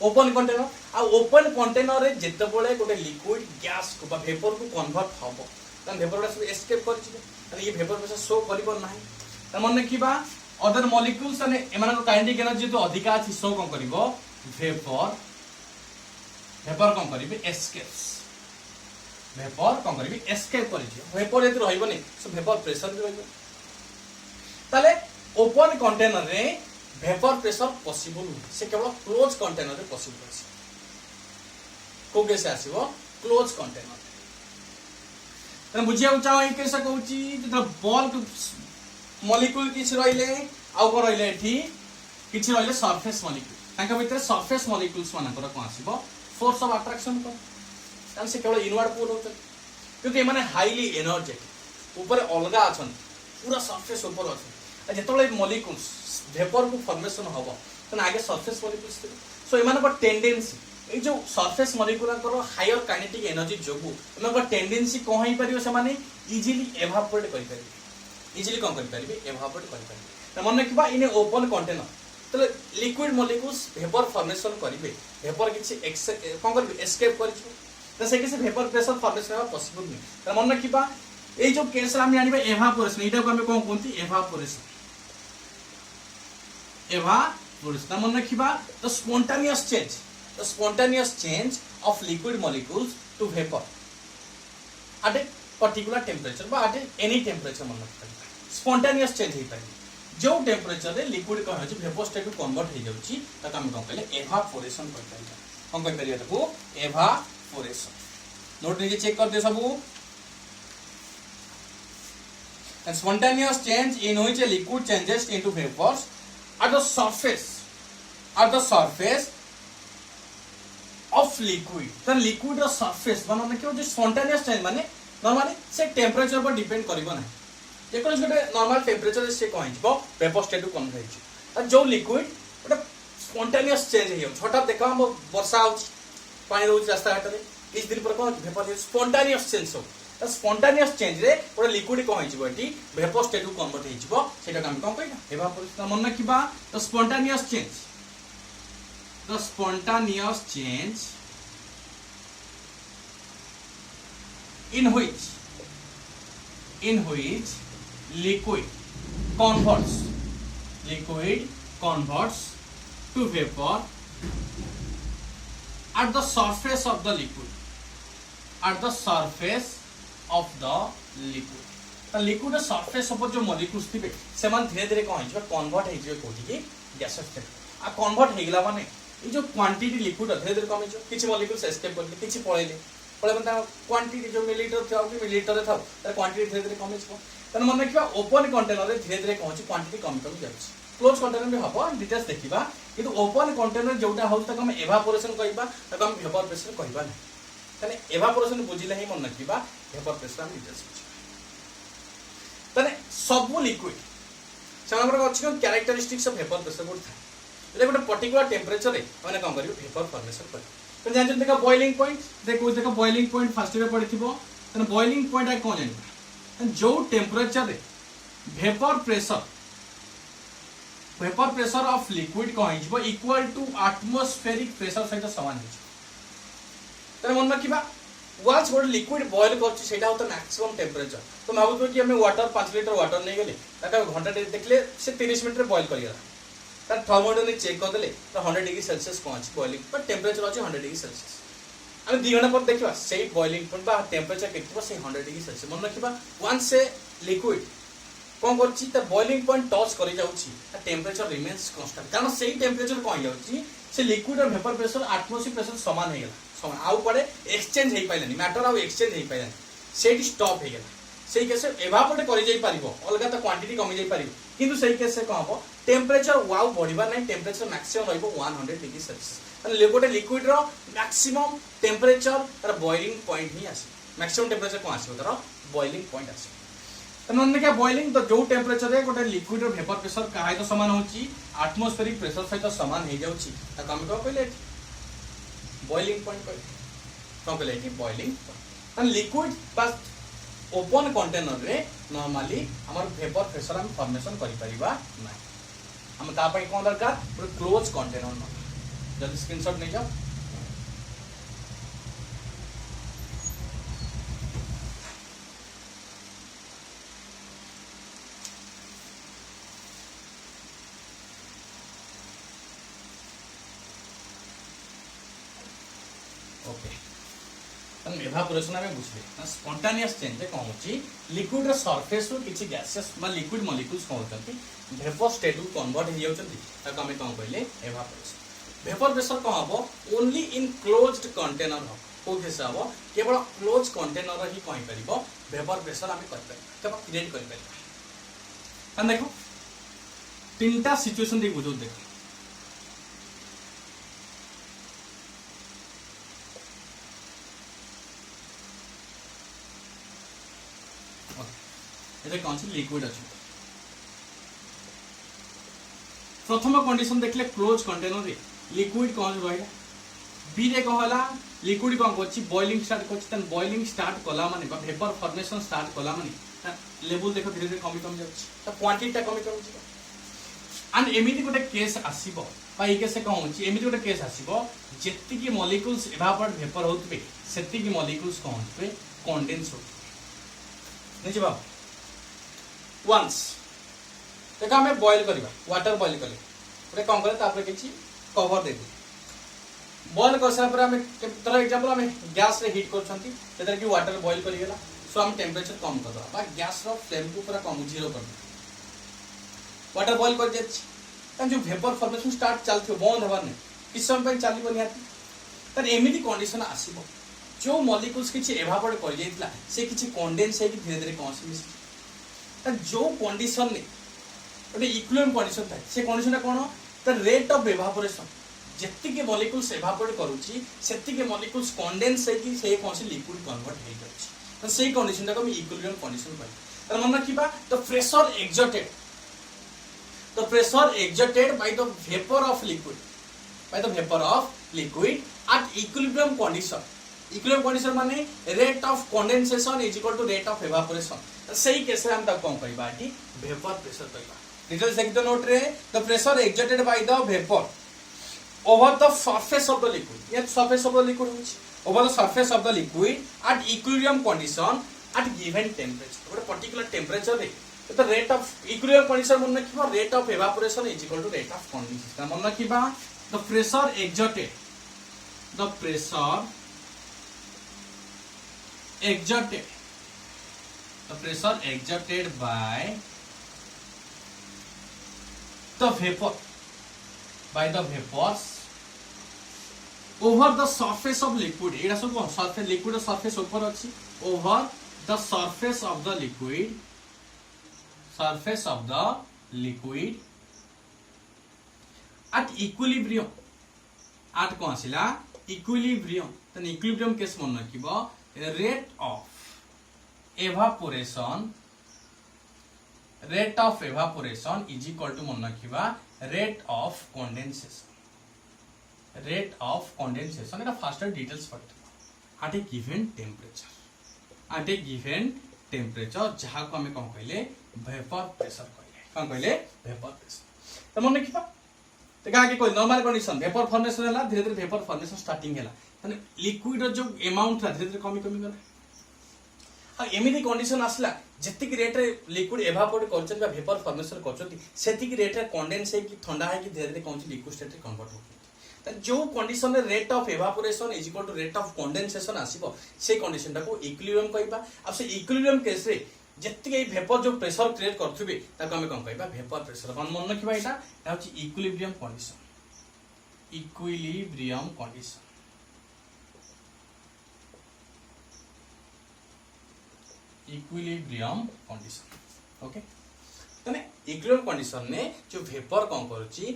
ओपन कंटेनर आ ओपन कंटेनर रे जेते बळे गोटे लिक्विड गैस को बा वेपर को कन्वर्ट हबो तन वेपर सब एस्केप कर छिबे तन ये वेपर पे शो करिबो नाही त मन किबा अदर मॉलिक्यूल्स ने एमान को काइनेटिक एनर्जी तो अधिक अछि शो कोन करिवो वेपर भेपर कौन करिवे एस्केप्स भेपर कौन करिवे एस्केप करिजे भेपर यदि रहइबनी सो भेपर प्रेशर भी रहइबो ताले ओपन कंटेनर रे भेपर प्रेशर पॉसिबल से केवल क्लोज कंटेनर रे पॉसिबल अछि को कैसे आसीबो क्लोज कंटेनर तने बुझिया चाहो ए कैसे कहूची जत बल्क मॉलिक्यूल किछ रहिले आउ को रहिले एठी किछ रहिले सरफेस मॉलिक्यूल तांका भितर सरफेस मॉलिक्यूल्स मानकर को आसीबो फोर्स ऑफ अट्रैक्शन को तान से केवल इनवर्ड पुल होते क्योंकि माने हाईली एनर्जेटिक ऊपर अलगा अछन पूरा सरफेस ऊपर अछन जेतले मॉलिक्यूल्स वेपर को फॉर्मेशन होबो तने आगे सरफेस मॉलिक्यूल्स सो एमान को टेंडेंसी ए जो सरफेस मॉलिक्यूल को हायर काइनेटिक एनर्जी जोगु एमान को टेंडेंसी को होई परियो से माने इजीली एवापोरेट करि परिबे इजीली कम करि परिबे एवापोरेट करि परिबे त मन किबा इने ओपन कंटेनर तले लिक्विड मॉलिक्यूल्स वेपर फॉर्मेशन करिवे वेपर किछि कोन करिवे एस्केप करिछु त से किछि वेपर प्रेशर फॉर्मेशन होबा पॉसिबल नै त मन किबा ए जो केस हम जानिबे एवापोरेशन एटा को हम कोन कोंती एवापोरेशन एवापोरेशन मन रखिबा the spontaneous change of liquid molecules to vapour at a particular temperature बा एट एनी टेंपरेचर मन रखिबा स्पॉन्टेनियस चेंज हे पाइ जो टेंपरेचर रे लिक्विड को होछि वेपर स्टेट टू कन्वर्ट हे जाउची त हम कोन कहले एवापोरेशन कर परिबा हम कह परिबा तको एवापोरेशन नोट नीचे चेक कर दे सबू and spontaneous change in which a liquid changes into vapors at the surface of liquid then liquid ର surface माने कि जो spontaneous change माने normally से temperature पर depend करिवो नै जे कोन गोटे normal temperature से कोन हिजबो vapor state को कन्वर्ट हिजो जो liquid गोटे spontaneous change हियो छोटा देखा हम वर्षा आउछ पानी रोज रास्ता घाट रे किछ दिन पर कोन vapor spontaneous change हो स्पॉन्टेनियस चेंज रे पूरा लिक्विड को होइछबो एटी वेपर स्टेट को कन्वर्ट होइछबो सेटा हम कोन कहना एवापोरेशन मन रखिबा the spontaneous change in which liquid converts to vapor at the surface of the liquid of the liquid the liquid surface ऊपर जो मॉलिक्यूल्स थिबे से मान धीरे धीरे कोन हिजबे कन्वर्ट हिजबे कोठी की गैसेस स्टेट आ कन्वर्ट हेगला माने ई जो क्वांटिटी लिक्विड धीरे धीरे कम हिजो किछि मॉलिक्यूल्स एस्केप करले किछि पळेले ता क्वांटिटी जो मिलीलीटर था कि मिलीलीटर था तर क्वांटिटी धीरे धीरे कम हिजबो तन मन रखिबा ओपन कंटेनर रे धीरे धीरे कोन क्वांटिटी कम कम जाउछ क्लोज कंटेनर भी हबो डिटेल्स देखिबा किंतु ओपन कंटेनर जोटा हो तक हम एवापोरेशन कहिबा तक हम वेपर प्रेशर कहिबा नै तने एवापोरेशन बुझिले ही मन रखिबा वेपर प्रेशर हम डिटेल्स तने सब लिक्विड सामग्र अछि characteristics of vapour pressure board था ले गोटे पर्टिकुलर टेंपरेचर रे माने काम करियो वेपर फॉर्मेशन कर तो जान देखा बॉइलिंग पॉइंट देखो बॉइलिंग पॉइंट फर्स्ट रे पड़िथिबो तने बॉइलिंग पॉइंट आ कोन जानि जो टेंपरेचर रे वेपर प्रेशर ऑफ लिक्विड को हिजबो इक्वल टू एटमॉस्फेरिक प्रेशर सहित समान हिजबो तने मन रखिबा वांस गोटे लिक्विड बॉयल करछि सेटा होता मैक्सिमम टेंपरेचर तो भाबु कि हमें वाटर 5 लीटर वाटर नै गेले ताका घंटा दे देखले से 30 मिनिट रे बॉयल करिया तार थर्मोमीटर ने चेक कर देले तो 100 डिग्री सेल्सियस पहुंच बॉइलिंग पर टेंपरेचर अछि 100 डिग्री सेल्सियस हम 2 घंटा पर देखिबा सेही बॉइलिंग पॉइंट बा टेंपरेचर केतबो से 100 डिग्री सेल्सियस मन रखिबा वांस से लिक्विड कोन करछि त बॉइलिंग पॉइंट टच करि जाउछि त टेंपरेचर रिमेन्स कांस्टेंट कारण सेही टेंपरेचर कोन जाउछि से लिक्विड और वेपर प्रेशर एटमॉस्फेरिक प्रेशर समान हे गेला समान आउ पड़े एक्सचेंज हे पाइलानी मैटर आउ एक्सचेंज हे पाइलानी सेठी स्टॉप हे गेला सेही केस एवापोरेट करि जाई परिबो अलगा त क्वांटिटी कमी जाई परिबो किंतु सेही केस से कोन हबो टेंपरेचर वाउ बढ़िबा नै टेंपरेचर मैक्सिमम रहइबो 100 डिग्री सेल्सियस माने गोटे लिक्विड रो मैक्सिमम टेंपरेचर तर बॉइलिंग पॉइंट ही आसी मैक्सिमम टेंपरेचर को आसी तर बॉइलिंग पॉइंट आसी तनन के बॉइलिंग तो जो टेंपरेचर रे गोटे लिक्विड रो वेपर प्रेशर काहे तो समान होची एटमॉस्फेरिक प्रेशर सहित समान हे जाउची त हम को कहले बॉइलिंग पॉइंट कौन कहले बॉइलिंग पॉइंट लिक्विड बस ओपन कंटेनर रे नॉर्मली हमर वेपर प्रेशर हम फॉर्मेशन करि परिबा नै हम ता पई कोन दरकार पूरा क्लोज कंटेनर न जल्दी स्क्रीनशॉट नै जाओ ओके एवापोरेशन आम बुझे स्पंटानियस चेंज कौन होची लिक्विड सरफेस रु किसी गैसेस बा लिक्विड मॉलिक्यूल्स कौन होती वेपर स्टेट को कन्वर्ट हो जाती आम कौन कहले एवापोरेशन वेपर प्रेशर कौन हम ओनली इन क्लोज्ड कंटेनर हम कौन हम केवल क्लोज कंटेनर ही कहीं पार वेपर प्रेशर आम क्रिएट कर देख तीन टा सिचुएशन देख बुझो देख ये कौन सी लिक्विड अच्छे प्रथम कंडीशन देखले क्लोज कंटेनर रे लिक्विड कौन रहा बी रे कौन है लिक्विड कौन कर बॉइलिंग स्टार्ट कर बॉइलिंग स्टार्ट कला माने वेपर फॉर्मेशन स्टार्ट कला माने लेवल देख धीरे धीरे कमी कमी जा क्वांटिटी कमी कमी एंड एमिति गोटे केस आसीबो बा ए केस कौन होची एमिति गोटे केस आसीबो जेति की मॉलिक्यूल्स एवापोरेट वेपर होतबे सेति की मॉलिक्यूल्स कौन होतबे कंडेंस होतबे नहीं बाबू वंस देखो आम बॉइल करवा वाटर बॉइल कले गोटे कौन कले किसी कवर दे बॉइल कर सारा आम तरह एग्जांपल आम गैस रे हीट कर कि वाटर बॉइल करगला सो आम टेम्परेचर कम करदे गैस रो फ्लेम को पूरा कम जीरो कर वाटर बॉइल कर जो वेपर फॉर्मेशन स्टार्ट चलती बंद हबार नहीं किस समय चलो निहती एमती कंडीशन आसो जो मॉलिक्यूल्स किसी एवापोरेट कर जाइतिला से किसी कंडेंस है धीरे धीरे कौन से मिसी जो कंडीशन ने गोटे इक्विलिब्रियम कंडीशन था से कंडीशन कौन द रेट ऑफ एवापोरेशन जेतिके मॉलिक्यूल्स एवापोरेट करूची सेतिके मॉलिक्यूल्स कंडेंस है कि से कौन से लिक्विड कन्वर्ट हो जाउची तो सेही कंडीशन को हम इक्विलिब्रियम कंडीशन कहै तर मन रखिबा the pressure exerted by the vapor of liquid at equilibrium condition माने rate of condensation is equal to rate of evaporation सही केस रे हम तक कौन कहबा कि वेपर प्रेशर कहबा डिटेल्स लिख दो नोट रे the pressure exerted by the vapor over the surface of the liquid ये surface of the liquid होची over the surface of the liquid at equilibrium condition at given temperature ଗୋଟେ particular temperature रे तो rate of equilibrium condition मन रखिबा rate of evaporation is equal to rate of condensation मन रखिबा the pressure exerted by the vapors over the surface of liquid एटा सब surface liquid surface ऊपर अछि over the surface of the liquid at equilibrium at कौन आसिला equilibrium तने equilibrium case मन रखिबो rate of evaporation is equal to मन रखिबा rate of condensation Etah faster details पड़त at a given temperature जहाँ को हमें कौन कहले वेपर प्रेशर कहले कौन कहले वेपर प्रेशर तो मन रखिबा तो का के कोई नॉर्मल कंडीशन वेपर फॉर्मेशन हला धीरे धीरे वेपर फॉर्मेशन स्टार्टिंग हला तने लिक्विड रो जो अमाउंट था धीरे धीरे कमी गला आ एमिदी कंडीशन आसला जति की रेट रे लिक्विड एवापोरेट करछन बा वेपर फॉर्मेशन करछती सेति की रेट रे कंडेंस है कि ठंडा है कि धीरे धीरे कौन सी लिक्विड स्टेट रे कन्वर्ट हो जो कंडीशन रे rate of evaporation is equal to rate of condensation आसीबो से कंडीशन टा को इक्विलिब्रियम कहबा अब से इक्विलिब्रियम केस रे जति वेपर जो प्रेशर क्रिएट करथुबे ताको हम कोन कहबा वेपर प्रेशर मन मन रखिबा एटा होची इक्विलिब्रियम कंडीशन ओके तने इक्विलिब्रियम कंडीशन ने जो वेपर कोन करूची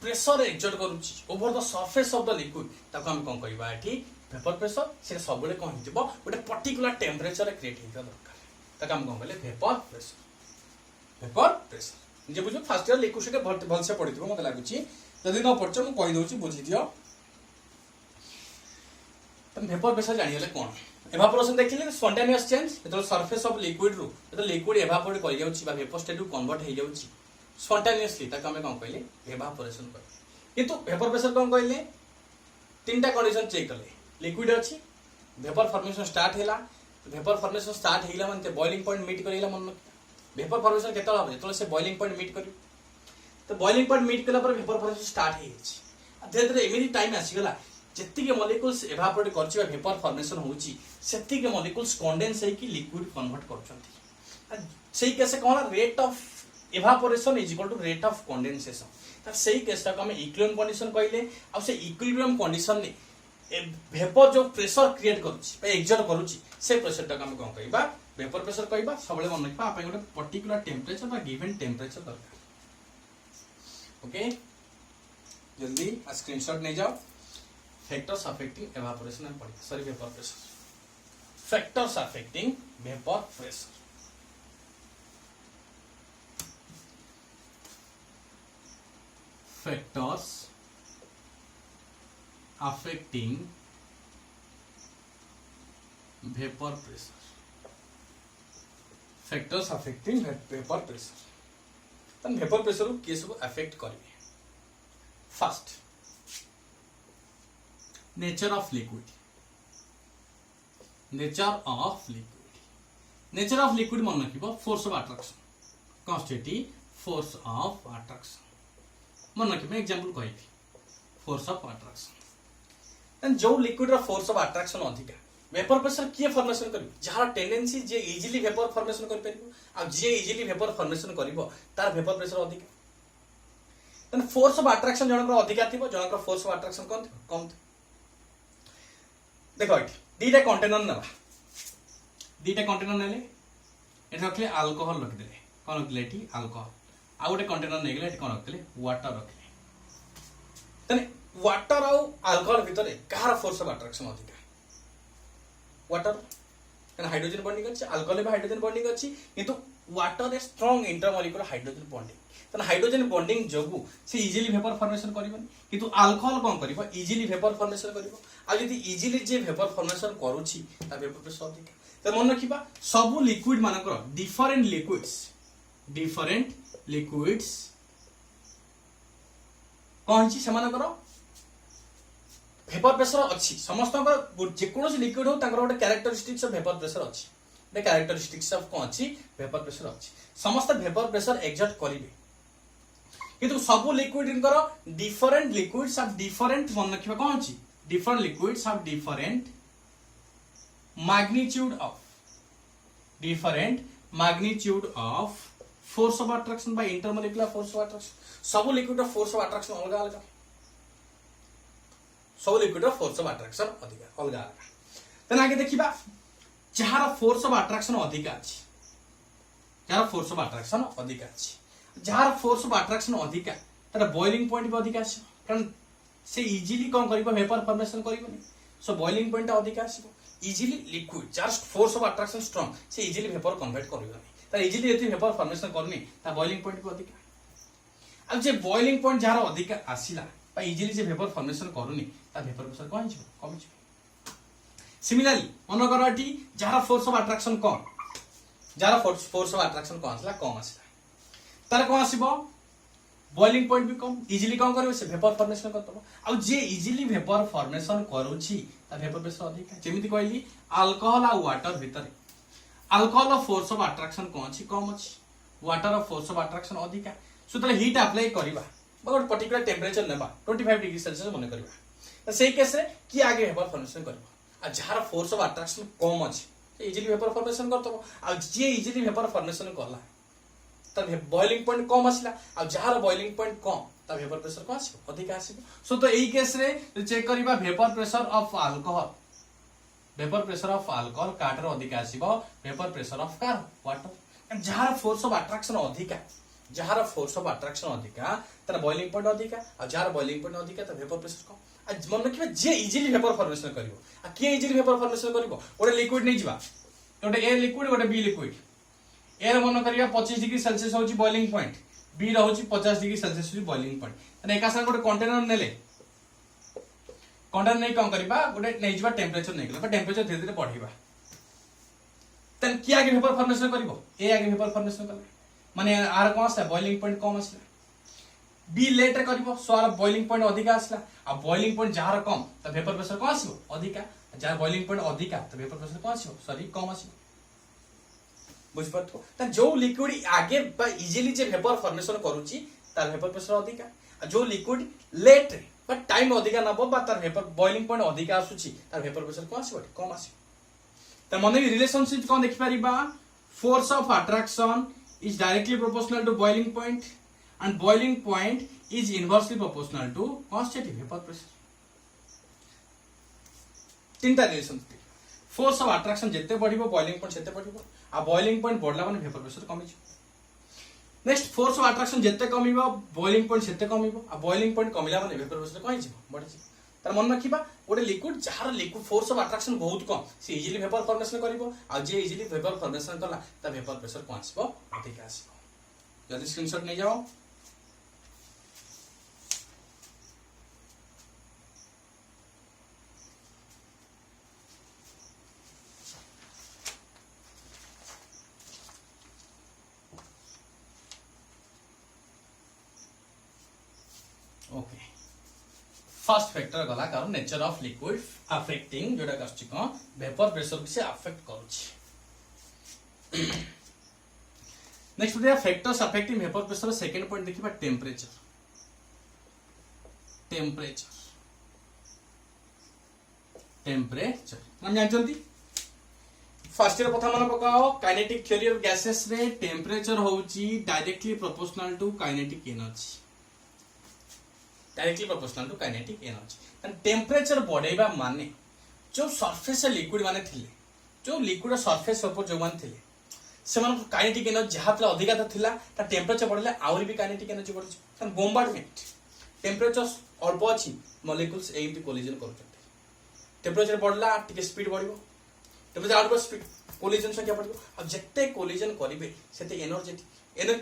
प्रेशर एक्सर्ट करूची over the surface of the liquid ताको हम कोन कहबा एठी वेपर प्रेशर से सब बेले कोन हिजबो गोटे पर्टिकुलर टेम्परेचर क्रिएट हिजबा दरकार ताको हम कोन कहले वेपर प्रेशर जे बुझो फर्स्ट ईयर लिक्विड से भल से पडिथिबो मते लागुची जदी न पडछ म कहि दोची बुझि दियो तम वेपर प्रेशर जानियले कोन एवापोरेशन देखिले स्पॉन्टेनियस चेंज तो सरफेस ऑफ लिक्विड रु तो लिक्विड एवापोरेट कर जाउची बा वेपर स्टेट रु कन्वर्ट हो जाउची स्पॉन्टेनियसली ताको हम कोन कहले एवापोरेशन कर किंतु वेपर प्रेशर कोन कहले तीनटा कंडीशन चेक करले लिक्विड अछि वेपर फॉर्मेशन स्टार्ट हैला वेपर फॉर्मेशन स्टार्ट हैला मानते बॉइलिंग पॉइंट मीट करेला मन वेपर फॉर्मेशन केतला हो जेतले से बॉइलिंग पॉइंट मीट करी तो बॉइलिंग पॉइंट मीट कला पर वेपर फॉर्मेशन स्टार्ट हे अछि धीरे धीरे एमिली टाइम आसी गला जेतिके मॉलिक्यूल्स एवापोरेट करछि बा वेपर फॉर्मेशन होउछि सेतिके मॉलिक्यूल्स कंडेंस है कि लिक्विड कन्वर्ट करछंती सेही केस कोन rate of evaporation is equal to rate of condensation त सेही केस को हम इक्विलिब्रियम कंडीशन कहले आ से इक्विलिब्रियम कंडीशन ने वेपर जो प्रेशर क्रिएट करूछि बा एक्सर्ट करूछि से प्रेशर टा हम कोन कहबा वेपर प्रेशर कहबा सबले मन रखबा आपन गोटे पर्टिकुलर टेंपरेचर बा गिवन टेंपरेचर दरकार ओके जल्दी स्क्रीनशॉट ले जाओ फैक्टर्स अफेक्टिंग एवापोरेशन एंड पढ़िए sorry vapour pressure factors affecting vapour pressure factors affecting vapor pressure factors affecting vapor pressure तन vapor pressure को किस को affect करिवे first nature of liquid nature of liquid मन रखिबो force of attraction constitute force of attraction मन रखिबे example कहबी force of attraction and जो liquid रा फोर्स ऑफ अट्रैक्शन अधिका वेपर प्रेशर किए फॉर्मेशन करिवो जहार टेंडेंसी जे इजीली वेपर फॉर्मेशन कर परिबो आ जे इजीली वेपर फॉर्मेशन करिवो तार वेपर प्रेशर अधिका तन फोर्स ऑफ अट्रैक्शन जनकर अधिका थिबो जनकर फोर्स ऑफ अट्रैक्शन कम देखो एठी दीटा कंटेनर नबा दीटा कंटेनर नेले एठी रखले अल्कोहल रख देले कोन रखले एठी अल्कोहल आ गोटे कंटेनर नै गेले एठी कोन रखले वाटर रखले तने वाटर आउ अल्कोहल भितर कहार फोर्स ऑफ अट्रैक्शन अधिका वाटर कन हाइड्रोजन बॉन्डिंग अछि अल्कोहल में हाइड्रोजन बॉन्डिंग अछि किंतु water a strong intermolecular hydrogen bonding तने हाइड्रोजन बॉन्डिंग जोगु से इजीली वेपर फॉर्मेशन करिवनी किंतु अल्कोहल कोन करिवो इजीली वेपर फॉर्मेशन करिवो आ यदि इजीली जे वेपर फॉर्मेशन करूछि ता वेपर प्रेशर अधिका त मन रखिबा सब लिक्विड मानकर डिफरेंट लिक्विड्स कौन सी सेमानकर वेपर प्रेशर अच्छी समस्त जेकोसी लिक्विड हो ताकर गोटे कैरेक्टरिस्टिक्स ऑफ वेपर प्रेशर अच्छी गोटे कैरेक्टरिस्टिक्स ऑफ कौन अच्छी वेपर प्रेशर अच्छी समस्त वेपर प्रेशर एक्सर्ट करिवे किंतु सब liquid different liquids of different मन रखिबा कौन अच्छी different liquids of different magnitude of force of attraction by intermolecular force of attraction सब liquid of force of attraction अलग अलग सब liquid of force of attraction अधिक अलग अलग तने आगे देखिबा जहार फोर्स ऑफ अट्रैक्शन अधिक अछि जहार फोर्स ऑफ अट्रैक्शन अधिक अछि जहार फोर्स ऑफ अट्रैक्शन अधिक तार बॉइलिंग पॉइंट भी अधिक आसी कारण से इजीली कोन करिबो वेपर फॉर्मेशन करिबोनी सो बॉइलिंग पॉइंट अधिक आसीबो easily liquid just force of attraction strong से इजीली वेपर कन्वर्ट करिबोनी तार इजीली यदि वेपर फॉर्मेशन करनी ता बॉइलिंग पॉइंट भी अधिक अब जे बॉइलिंग पॉइंट जहार अधिक आसीला बा इजीली जे वेपर फॉर्मेशन करूनी ता वेपर प्रेशर कौन छ कम छ सिमिलरली मन करटी जहार फोर्स ऑफ अट्रैक्शन कम जहार फोर्स ऑफ अट्रैक्शन कम आसला तार कौन आसीबो बॉइलिंग पॉइंट भी कम इजीली कौन करिवो से वेपर फॉर्मेशन करतबो आ जे इजीली वेपर फॉर्मेशन करूछि ता वेपर प्रेशर अधिक जेमिति कहली अल्कोहल आ वाटर भितर अल्कोहल फोर्स ऑफ अट्रैक्शन कौन छी कम अछि वाटर फोर्स ऑफ अट्रैक्शन अधिक सो तले हीट अप्लाई करबा बहुत पर्टिकुलर टेंपरेचर नेबा 25 डिग्री सेल्सियस मन करबा त सेही केस रे की आगे वेपर फॉर्मेशन करबा आ जहार फोर्स ऑफ अट्रैक्शन कम अछि इजीली वेपर फॉर्मेशन करतबो आ जे इजीली वेपर फॉर्मेशन करला त बॉइलिंग पॉइंट कम आसिला आ जहार बॉइलिंग पॉइंट कम त वेपर प्रेशर को आसीबो अधिक आसीबो सो तो एई केस रे चेक करबा वेपर प्रेशर ऑफ अल्कोहल काटर अधिक आसीबो वेपर प्रेशर ऑफ कार वाटर जहार फोर्स ऑफ अट्रैक्शन अधिक तार बॉइलिंग पॉइंट अधिक आ जहार बॉइलिंग पॉइंट अधिक त वेपर प्रेशर कम आज मन रखिबा जे इजीली वेपर फॉर्मेशन करिवो आ के इजीली वेपर फॉर्मेशन करिवो ओडे लिक्विड नै जिबा ओडे ए लिक्विड ओडे बी लिक्विड ए मन करिया 25 डिग्री सेल्सियस होची बॉइलिंग पॉइंट बी रहउची 50 डिग्री सेल्सियस होची बॉइलिंग पॉइंट तने एका संग गोटे कंटेनर नेले कंटेनर नै कोन करबा गोटे नै जिबा टेंपरेचर नै गेला टेंपरेचर धीरे धीरे बढ़िबा तन की आगे वेपर फॉर्मेशन करिवो ए आगे वेपर फॉर्मेशन करले माने आर कोन आसा बॉइलिंग पॉइंट कम आसला बी लेट रे करिवो सो आर बॉइलिंग पॉइंट अधिक आसला आ बॉइलिंग पॉइंट जहार कम त वेपर प्रेशर कोन आसीबो अधिक जहार बॉइलिंग पॉइंट अधिक त वेपर प्रेशर कोन आसीबो सॉरी कम आसीबो बुझ पड़तो त जो लिक्विड आगे बा इजीली जे वेपर फॉर्मेशन करूची तार वेपर प्रेशर अधिक आ जो लिक्विड लेट बट टाइम अधिका नब बा तार वेपर बॉइलिंग पॉइंट अधिका आसुची तार वेपर प्रेशर कौन आसीबो कम आसीबो त मन रिलेशनशिप कौन देखि परिबा force of attraction is directly proportional to boiling point and boiling point is inversely proportional to constant vapour pressure तीनटा रिलेशनशिप फोर्स ऑफ अट्रैक्शन जिते बढ़िबो बॉइलिंग पॉइंट सेते बढ़िबो आ बॉइलिंग पॉइंट बढ़ला माने वेपर प्रेशर कमी छ नेक्स्ट फोर्स ऑफ अट्रैक्शन जिते कमिबो boiling point सेते कमिबो आ बॉइलिंग पॉइंट कमिला माने वेपर प्रेशर कमी छ बढ़ि छ तार मन रखिबा गोटे लिक्विड जहार लिक्विड फोर्स ऑफ अट्रैक्शन बहुत कम से इजीली वेपर फॉर्मेशन करिवो आ जे इजीली वेपर फॉर्मेशन कला ता वेपर प्रेशर कोन आसीबो अधिक आसीबो जल्दी स्क्रीनशॉट नै जाओ ओके फर्स्ट फैक्टर गला कारण नेचर ऑफ लिक्विड अफेक्टिंग जोटा कष्ट को वेपर प्रेशर से अफेक्ट करूची नेक्स्ट उठिया factors affecting vapour pressure second point देखिबा टेम्परेचर हम जानचंती फर्स्ट ईयर प्रथम मन पकाओ काइनेटिक थ्योरी ऑफ गैसेस रे टेम्परेचर होउची directly proportional to kinetic energy directly proportional to kinetic energy temperature बढ़ेबा माने जो सरफेस लिक्विड माने थिले जो लिक्विड सरफेस ऊपर जो माने थिले सेमान काइनेटिक एनर्जी जहां तले अधिका थिला ता टेम्परेचर बढ़ले आउरी भी काइनेटिक एनर्जी बढ़ छ बोम्बार्डमेंट टेम्परेचर अल्प अछि मॉलिक्यूल्स एमटी कोलिजन करछथि टेम्परेचर बढ़ला टिके स्पीड बढ़िबो टेम्परेचर आउट स्पीड कोलिजन संख्या बढ़िबो अब जत्ते कोलिजन करिवे सेते एनर्जेटिक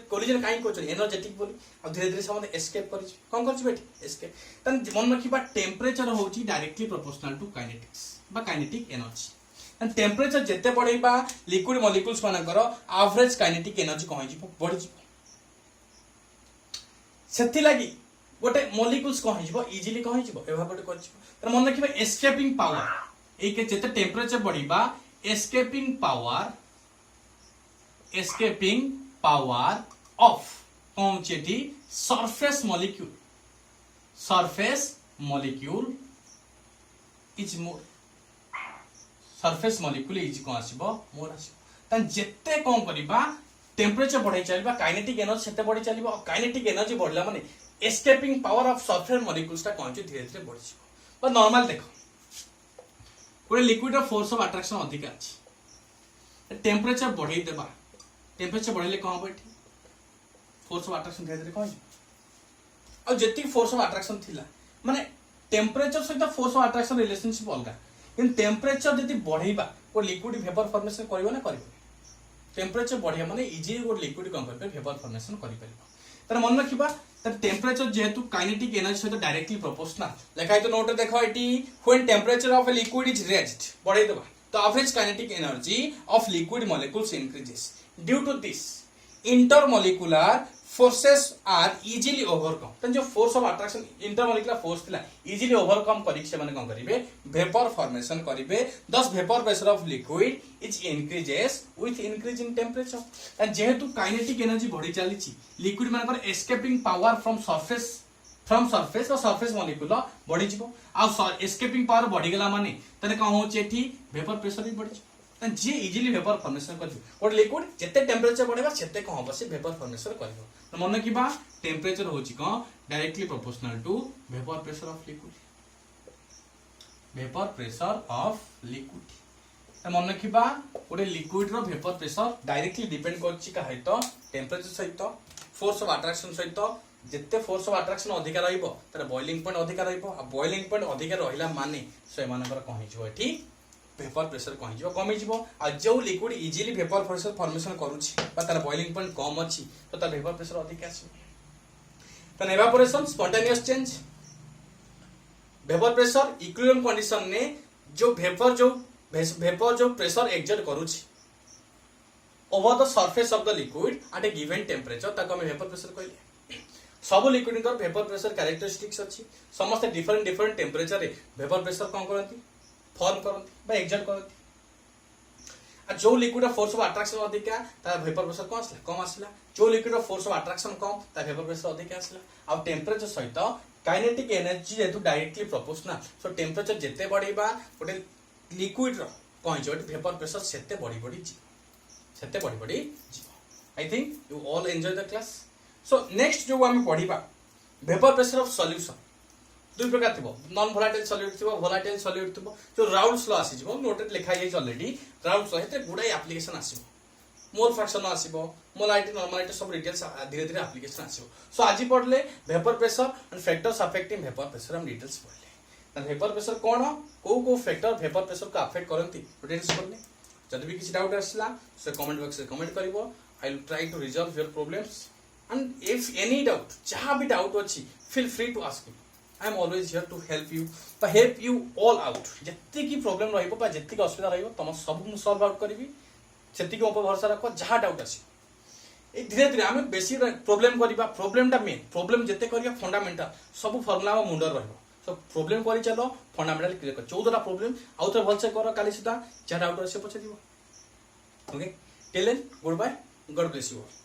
कोलिजन काई को एनर्जेटिक बोली अब धीरे धीरे समझ एस्केप कर कौन कर बेटी एस्केप तन मन रखिबा टेम्परेचर होची डायरेक्टली प्रोपोर्शनल टू काइनेटिक्स बा काइनेटिक एनर्जी एंड टेम्परेचर जत्ते बढ़ेबा लिक्विड मॉलिक्यूल्स मानकर एवरेज काइनेटिक एनर्जी कहि जिवो बढ़ि जिवो सेति लागि गोटे मॉलिक्यूल्स कहि जिवो इजीली कहि जिवो एवापोरेट कर जिवो तन मन रखिबा एस्केपिंग पावर एके जत्ते टेम्परेचर बढ़िबा एस्केपिंग पावर ऑफ कौन Cheti surface molecule is more surface molecule is कौन आसीबो मोर आसीबो तन जेते कौन करिबा टेम्परेचर बढ़ाई चलबा काइनेटिक एनर्जी सेते बढ़ी चलबो काइनेटिक एनर्जी बढ़ला माने escaping power of surface molecules ता कौन धीरे धीरे बढ़ी जिवो पर नॉर्मल देखो कोई liquid of force of attraction अधिक अछि टेम्परेचर बढ़ाई देबा टेम्परेचर बढ़ले कौन हो एठी फोर्स ऑफ अट्रैक्शन धीरे धीरे कौन और जेति फोर्स ऑफ अट्रैक्शन थिला माने टेम्परेचर सहित फोर्स ऑफ अट्रैक्शन रिलेशनशिप अलगा इन टेम्परेचर जति बढ़ेबा को लिक्विड वेपर फॉर्मेशन करिवो ना करिवो टेम्परेचर बढ़िया माने इजी को लिक्विड कौन करबे वेपर फॉर्मेशन करि परिबो तर मन रखिबा तर टेम्परेचर जेहेतु काइनेटिक एनर्जी सहित डायरेक्टली प्रोपोर्शनल लेखाय तो नोट देखो एटी when temperature of a liquid is raised बढ़ाई देबा तो average kinetic energy of liquid molecules increases due to this intermolecular forces are easily overcome तन जो force of attraction intermolecular force थिला इजीली ओवरकम करिक से माने कोन करिवे वेपर फॉर्मेशन करिवे thus vapour pressure of liquid is increases with increase in temperature and जेहेतु काइनेटिक एनर्जी बढ़ी चली छी लिक्विड मानकर एस्केपिंग पावर फ्रॉम सरफेस और सरफेस मॉलिक्यूल बढ़ी जिवो आ एस्केपिंग पावर बढ़ी गेला माने तने कोन होचे एठी वेपर प्रेशर भी बढ़ी जे इजीली वेपर फॉर्मेशन कर और लिक्विड जत्ते टेम्परेचर बढ़ेबा सेते को होबा से वेपर फॉर्मेशन करबो तो मन किबा टेम्परेचर होची को directly proportional to vapour pressure of liquid तो मन किबा ओडे लिक्विड रो वेपर प्रेशर डायरेक्टली डिपेंड करची का है तो टेम्परेचर सहित फोर्स ऑफ अट्रैक्शन सहित जत्ते फोर्स ऑफ अट्रैक्शन अधिक रहइबो तर बॉइलिंग पॉइंट अधिक रहइबो आ बॉइलिंग पॉइंट अधिक रहिला माने से मानकर कहि जइबो एठी वेपर प्रेशर कहि जइबो कमी जइबो आ जो liquid easily vapour pressure formation करूछि बा तार बॉइलिंग पॉइंट कम अछि तो तार वेपर प्रेशर अधिक आछि त evaporation spontaneous change vapour pressure equilibrium condition ने जो वेपर जो प्रेशर एक्सर्ट करूछि over the surface of the liquid at a given temperature ताको हम वेपर प्रेशर कहले सब लिक्विड का वेपर प्रेशर कैरेक्टरिस्टिक्स अछि समस्त डिफरेंट टेम्परेचर रे वेपर प्रेशर कोन करंती फॉर्म करंती बा एक्सर्ट करंती आ जो लिक्विड फोर्स ऑफ अट्रैक्शन अधिका ता वेपर प्रेशर कम आसला जो लिक्विड फोर्स ऑफ अट्रैक्शन कम ता वेपर प्रेशर अधिक आसला आ टेम्परेचर सहित काइनेटिक एनर्जी जेहेतु डायरेक्टली प्रोपोर्शनल सो टेम्परेचर जिते बढ़ेबा गोटे लिक्विड रो कौन गोटे वेपर प्रेशर सेते बढ़ी बढ़ी I think you all enjoy the class so next जो आम पढ़ा वेपर प्रेशर ऑफ सॉल्यूशन दुई प्रकार थी नॉन वोलाटाइल सॉल्यूट थी वोलाटाइल सॉल्यूट थी जो राउल्स लॉ आसी नोटेड लिखा जाए ऑलरेडी राउल्स लॉ हेते गुडाई एप्लिकेशन आसीबो मोल फ्रैक्शन आसीबो मोलारिटी नॉर्मलिटी सब डिटेल्स धीरे धीरे एप्लिकेशन आसीबो सो आज पढ़ले vapour pressure and factors affecting vapour pressure हम डिटेल्स पढ़ले वेपर प्रेशर कौन को फैक्टर वेपर प्रेशर को अफेक्ट करंती डिटेल्स पढ़ले जदि भी किसी डाउट आसला से कमेंट बॉक्स में कमेंट करिवो I will try to resolve your problems and if any doubt जहां भी डाउट अछि feel free to ask me I am always here to help you all out जत्ते की प्रॉब्लम रहइबो बा जत्ते की असुविधा रहइबो तम सब मु सॉल्व आउट करिवि सेति के ऊपर भरोसा रखो जहां डाउट आसी ए धीरे धीरे हमें बेसी प्रॉब्लम करिबा प्रॉब्लमटा मेन प्रॉब्लम जत्ते करिया फंडामेंटल सब फार्मूला मुंडर रहइबो सो प्रॉब्लम करि चलो फंडामेंटल क्लियर कर 14 टा प्रॉब्लम आउ तो भलसे करो काली सुधा जहां डाउट आसी पछे दिबो okay till then good bye God bless you all